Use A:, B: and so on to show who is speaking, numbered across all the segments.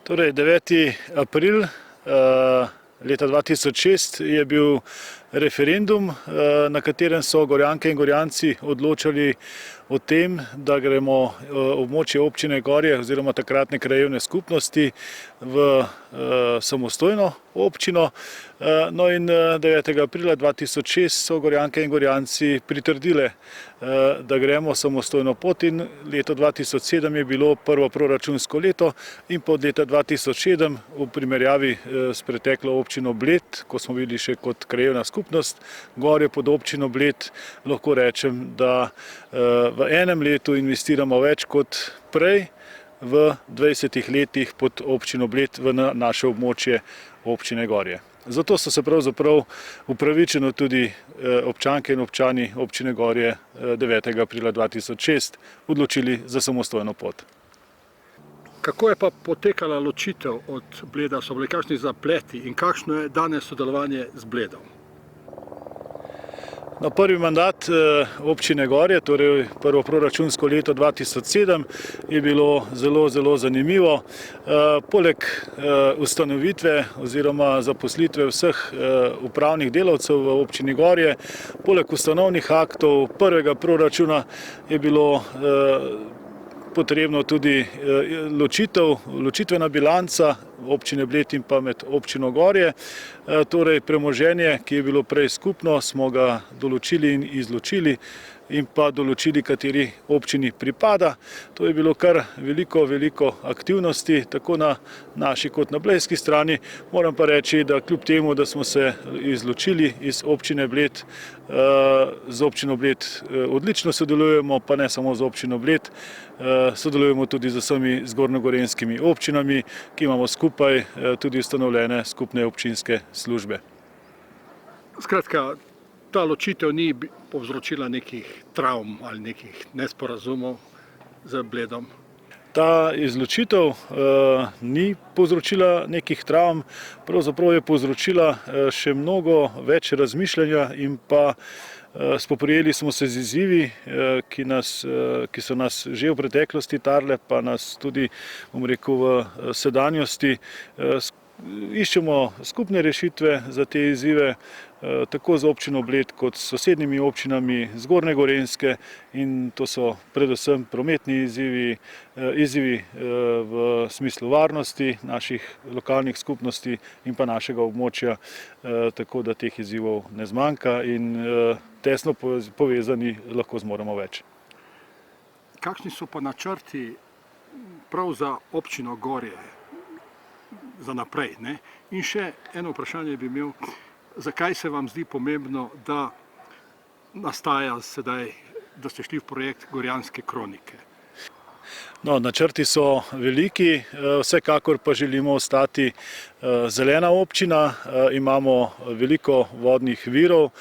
A: Torej, 9. april leta 2006 je bil referendum, na katerem so Gorjanke in Gorjanci odločali o tem, da gremo območje občine Gorje oziroma takratne krajevne skupnosti v samostojno občino. No in 9. aprila 2006 so Gorjanke in Gorjanci pritrdile, da gremo samostojno pot, in leto 2007 je bilo prvo proračunsko leto in pod leta 2007 v primerjavi s preteklo občino Bled, ko smo bili še kot krajevna skupnost Gorje pod občino Bled, lahko rečem, da v enem letu investiramo več kot prej v 20 letih pod občino Bled v naše območje občine Gorje. Zato so se pravzaprav upravičeno tudi občanke in občani občine Gorje 9. aprila 2006 odločili za samostojno pot.
B: Kako je pa potekala ločitev od Bleda? So bili kakšni zapleti in kakšno je danes sodelovanje z Bledom?
A: Na prvi mandat občine Gorje, torej prvo proračunsko leto 2007, je bilo zelo zanimivo. Poleg ustanovitve oziroma zaposlitve vseh upravnih delavcev v občini Gorje, poleg ustanovnih aktov prvega proračuna je bilo potrebno tudi ločitvena bilanca občine Bled in pa med občino Gorje. Torej premoženje, ki je bilo prej skupno, smo ga določili in izločili in pa določili, kateri občini pripada. To je bilo kar veliko aktivnosti, tako na naši kot na blejski strani. Moram pa reči, da kljub temu, da smo se izločili iz občine Bled, z občino Bled odlično sodelujemo, pa ne samo z občino Bled, sodelujemo tudi z vsemi zgornjegorenjskimi občinami, ki imamo skupaj tudi ustanovljene skupne občinske službe.
B: Skratka, ta ločitev ni povzročila nekih travm ali nekih nesporazumov z Bledom?
A: Ta izločitev ni povzročila nekih travm, pravzaprav je povzročila še mnogo več razmišljanja in pa spoprijeli smo se z izzivi, ki so nas že v preteklosti tarle, pa nas tudi, bom rekel, v sedanjosti. Iščemo skupne rešitve za te izzive, tako z občino Bled kot s sosednjimi občinami Zgornje Gorenjske, in to so predvsem prometni izzivi v smislu varnosti naših lokalnih skupnosti in pa našega območja, tako da teh izzivov ne zmanjka in tesno povezani lahko zmoremo več.
B: Kakšni so pa načrti prav za občino Gorje za naprej, ne? In še eno vprašanje bi imel, zakaj se vam zdi pomembno, da nastaja sedaj, da ste šli v projekt Gorjanske kronike?
A: No, načrti so veliki, vsekakor pa želimo ostati zelena občina, imamo veliko vodnih virov,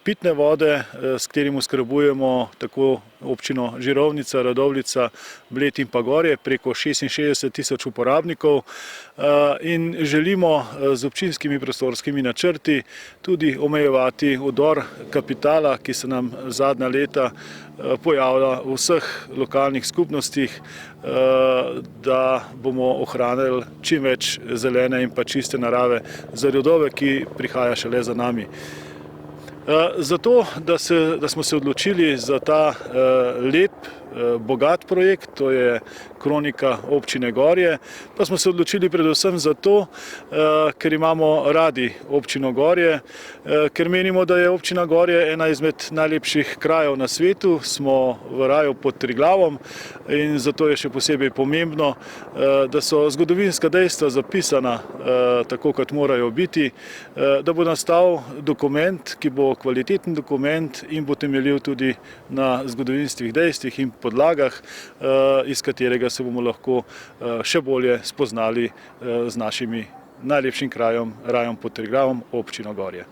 A: pitne vode, s katerim oskrbujemo tako občino Žirovnica, Radovljica, Bled in pa Gorje, preko 66.000 uporabnikov, in želimo z občinskimi prostorskimi načrti tudi omejevati vdor kapitala, ki se nam zadnja leta pojavlja v vseh lokalnih skupnostih, da bomo ohranili čim več zelene in pa čiste narave za rodove, ki prihaja šele za nami. Zato, da smo se odločili za ta lep, bogat projekt, to je kronika občine Gorje, pa smo se odločili predvsem zato, ker imamo radi občino Gorje, ker menimo, da je občina Gorje ena izmed najlepših krajev na svetu, smo v raju pod Triglavom in zato je še posebej pomembno, da so zgodovinska dejstva zapisana tako, kot morajo biti, da bo nastal dokument, ki bo kvaliteten dokument in bo temeljil tudi na zgodovinskih dejstvih in podlagah, iz katerega se bomo lahko še bolje spoznali z našim najlepšim krajem, rajem pod Triglavom, občino Gorje.